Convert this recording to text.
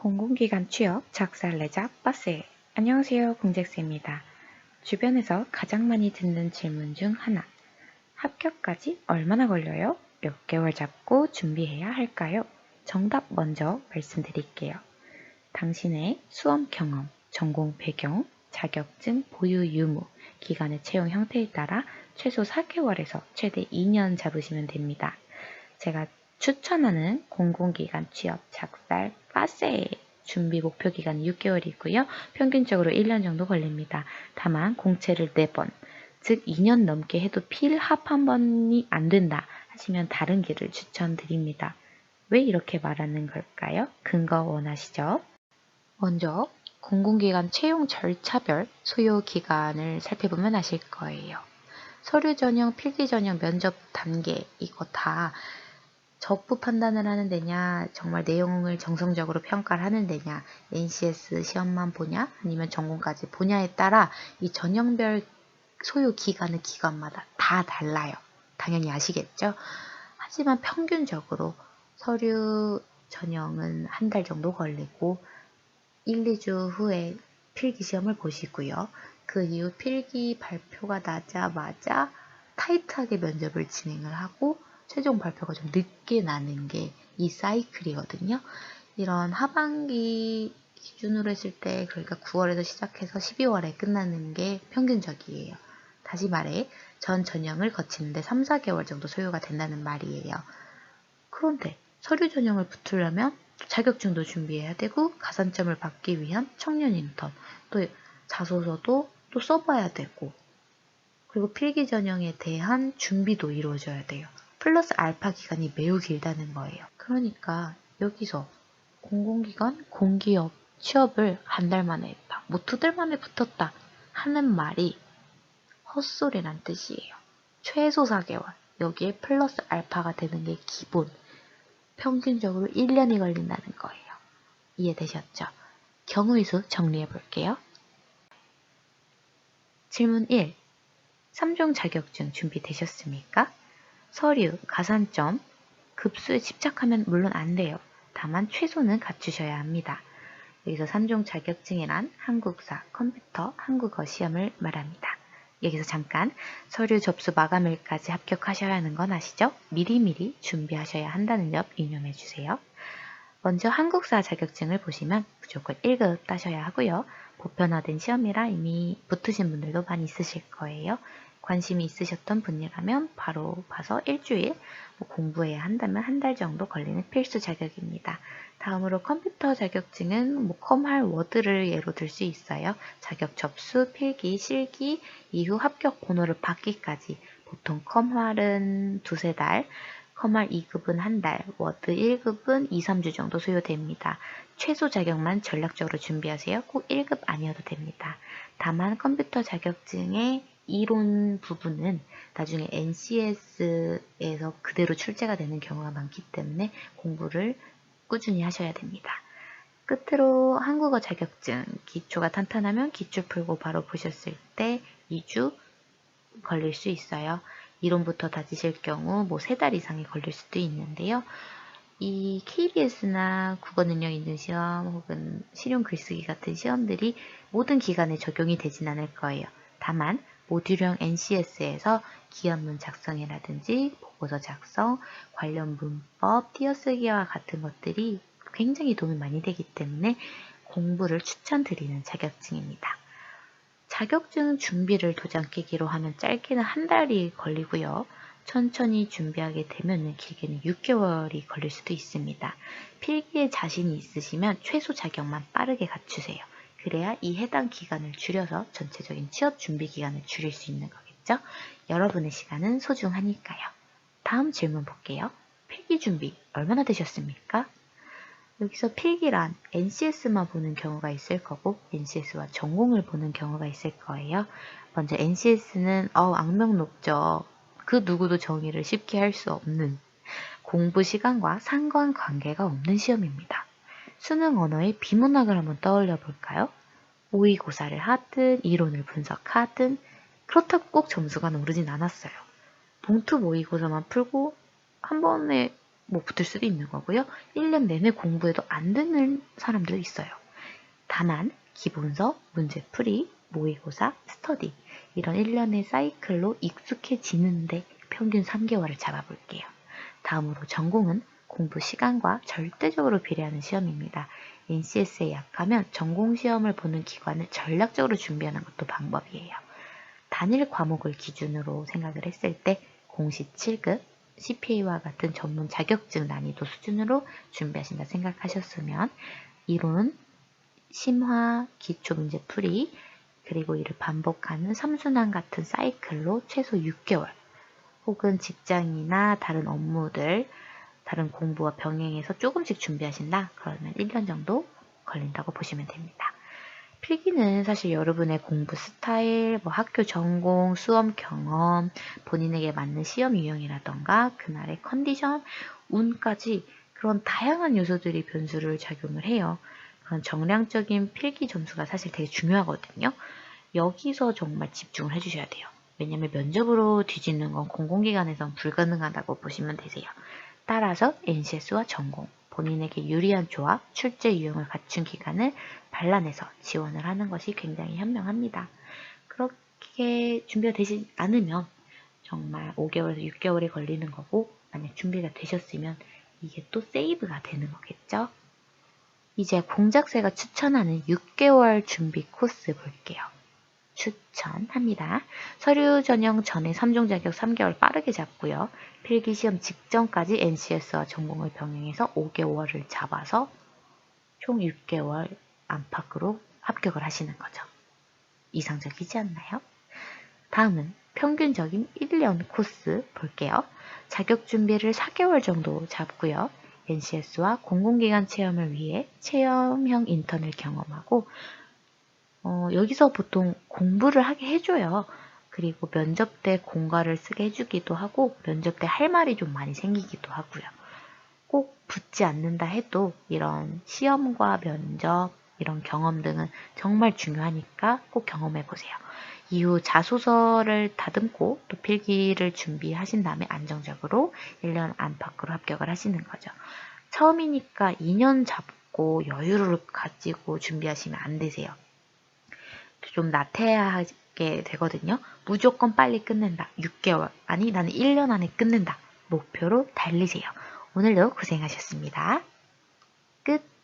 공공기관 취업 작살내자 빠세. 안녕하세요, 공잭스입니다. 주변에서 가장 많이 듣는 질문 중 하나. 합격까지 얼마나 걸려요? 몇 개월 잡고 준비해야 할까요? 정답 먼저 말씀드릴게요. 당신의 수험 경험, 전공 배경, 자격증 보유 유무, 기간의 채용 형태에 따라 최소 4개월에서 최대 2년 잡으시면 됩니다. 제가 추천하는 공공기관 취업 작살 빠세 준비 목표 기간이 6개월이고요. 평균적으로 1년 정도 걸립니다. 다만 공채를 4번, 즉 2년 넘게 해도 필합 한 번이 안 된다 하시면 다른 길을 추천드립니다. 왜 이렇게 말하는 걸까요? 근거 원하시죠? 먼저 공공기관 채용 절차별 소요 기간을 살펴보면 아실 거예요. 서류 전형, 필기 전형, 면접 단계 이거 다 적부 판단을 하는 데냐, 정말 내용을 정성적으로 평가를 하는 데냐, NCS 시험만 보냐, 아니면 전공까지 보냐에 따라 이 전형별 소요 기간은 기관마다 다 달라요. 당연히 아시겠죠? 하지만 평균적으로 서류 전형은 한 달 정도 걸리고 1, 2주 후에 필기 시험을 보시고요. 그 이후 필기 발표가 나자마자 타이트하게 면접을 진행을 하고 최종 발표가 좀 늦게 나는 게 이 사이클이거든요. 이런 하반기 기준으로 했을 때 그러니까 9월에서 시작해서 12월에 끝나는 게 평균적이에요. 다시 말해 전 전형을 거치는데 3, 4개월 정도 소요가 된다는 말이에요. 그런데 서류 전형을 붙으려면 자격증도 준비해야 되고 가산점을 받기 위한 청년 인턴, 또 자소서도 또 써봐야 되고 그리고 필기 전형에 대한 준비도 이루어져야 돼요. 플러스 알파 기간이 매우 길다는 거예요. 그러니까 여기서 공공기관, 공기업 취업을 한 달 만에 했다, 뭐 2달 만에 붙었다 하는 말이 헛소리란 뜻이에요. 최소 4개월, 여기에 플러스 알파가 되는 게 기본, 평균적으로 1년이 걸린다는 거예요. 이해되셨죠? 경우의 수 정리해 볼게요. 질문 1. 3종 자격증 준비되셨습니까? 서류, 가산점, 급수에 집착하면 물론 안 돼요. 다만 최소는 갖추셔야 합니다. 여기서 3종 자격증이란 한국사, 컴퓨터, 한국어 시험을 말합니다. 여기서 잠깐 서류 접수 마감일까지 합격하셔야 하는 건 아시죠? 미리미리 준비하셔야 한다는 점 유념해 주세요. 먼저 한국사 자격증을 보시면 무조건 1급 따셔야 하고요. 보편화된 시험이라 이미 붙으신 분들도 많이 있으실 거예요. 관심이 있으셨던 분이라면 바로 봐서 일주일, 공부해야 한다면 한 달 정도 걸리는 필수 자격입니다. 다음으로 컴퓨터 자격증은 컴할 워드를 예로 들 수 있어요. 자격 접수, 필기, 실기, 이후 합격 번호를 받기까지 보통 컴활은 2-3달, 컴활 2급은 한 달, 워드 1급은 2-3주 정도 소요됩니다. 최소 자격만 전략적으로 준비하세요. 꼭 1급 아니어도 됩니다. 다만 컴퓨터 자격증의 이론 부분은 나중에 NCS에서 그대로 출제가 되는 경우가 많기 때문에 공부를 꾸준히 하셔야 됩니다. 끝으로 한국어 자격증, 기초가 탄탄하면 기출 풀고 바로 보셨을 때 2주 걸릴 수 있어요. 이론부터 다지실 경우 3달 이상이 걸릴 수도 있는데요. 이 KBS나 국어능력인증시험 혹은 실용 글쓰기 같은 시험들이 모든 기간에 적용이 되진 않을 거예요. 다만 모듈형 NCS에서 기업문 작성이라든지 보고서 작성, 관련 문법, 띄어쓰기와 같은 것들이 굉장히 도움이 많이 되기 때문에 공부를 추천드리는 자격증입니다. 자격증 준비를 도장 깨기로 하면 짧게는 한 달이 걸리고요. 천천히 준비하게 되면 길게는 6개월이 걸릴 수도 있습니다. 필기에 자신이 있으시면 최소 자격만 빠르게 갖추세요. 그래야 이 해당 기간을 줄여서 전체적인 취업 준비 기간을 줄일 수 있는 거겠죠? 여러분의 시간은 소중하니까요. 다음 질문 볼게요. 필기 준비 얼마나 되셨습니까? 여기서 필기란 NCS만 보는 경우가 있을 거고 NCS와 전공을 보는 경우가 있을 거예요. 먼저 NCS는 악명 높죠. 그 누구도 정의를 쉽게 할 수 없는, 공부 시간과 상관관계가 없는 시험입니다. 수능 언어의 비문학을 한번 떠올려 볼까요? 모의고사를 하든 이론을 분석하든 그렇다고 꼭 점수가 오르진 않았어요. 봉투 모의고사만 풀고 한 번에 뭐 붙을 수도 있는 거고요. 1년 내내 공부해도 안 되는 사람도 있어요. 다만 기본서, 문제풀이, 모의고사, 스터디 이런 1년의 사이클로 익숙해지는데 평균 3개월을 잡아볼게요. 다음으로 전공은 공부 시간과 절대적으로 비례하는 시험입니다. NCS에 약하면 전공시험을 보는 기간을 전략적으로 준비하는 것도 방법이에요. 단일 과목을 기준으로 생각을 했을 때 공시 7급, CPA와 같은 전문 자격증 난이도 수준으로 준비하신다 생각하셨으면 이론, 심화, 기초 문제 풀이, 그리고 이를 반복하는 3순환 같은 사이클로 최소 6개월, 혹은 직장이나 다른 업무들, 다른 공부와 병행해서 조금씩 준비하신다? 그러면 1년 정도 걸린다고 보시면 됩니다. 필기는 사실 여러분의 공부 스타일, 학교 전공, 수험 경험, 본인에게 맞는 시험 유형이라던가 그날의 컨디션, 운까지 그런 다양한 요소들이 변수를 작용을 해요. 그런 정량적인 필기 점수가 사실 되게 중요하거든요. 여기서 정말 집중을 해주셔야 돼요. 왜냐면 면접으로 뒤지는 건 공공기관에선 불가능하다고 보시면 되세요. 따라서 NCS와 전공, 본인에게 유리한 조합, 출제 유형을 갖춘 기간을 발라내서 지원을 하는 것이 굉장히 현명합니다. 그렇게 준비가 되지 않으면 정말 5개월에서 6개월이 걸리는 거고, 만약 준비가 되셨으면 이게 또 세이브가 되는 거겠죠? 이제 공작새가 추천하는 6개월 준비 코스 볼게요. 추천합니다. 서류 전형 전에 3종 자격 3개월 빠르게 잡고요. 필기시험 직전까지 NCS와 전공을 병행해서 5개월을 잡아서 총 6개월 안팎으로 합격을 하시는 거죠. 이상적이지 않나요? 다음은 평균적인 1년 코스 볼게요. 자격 준비를 4개월 정도 잡고요. NCS와 공공기관 체험을 위해 체험형 인턴을 경험하고 여기서 보통 공부를 하게 해줘요. 그리고 면접 때 공과를 쓰게 해주기도 하고 면접 때 할 말이 좀 많이 생기기도 하고요. 꼭 붙지 않는다 해도 이런 시험과 면접, 이런 경험 등은 정말 중요하니까 꼭 경험해보세요. 이후 자소서를 다듬고 또 필기를 준비하신 다음에 안정적으로 1년 안팎으로 합격을 하시는 거죠. 처음이니까 2년 잡고 여유를 가지고 준비하시면 안 되세요. 좀 나태하게 되거든요. 무조건 빨리 끝낸다. 6개월, 아니 나는 1년 안에 끝낸다. 목표로 달리세요. 오늘도 고생하셨습니다. 끝.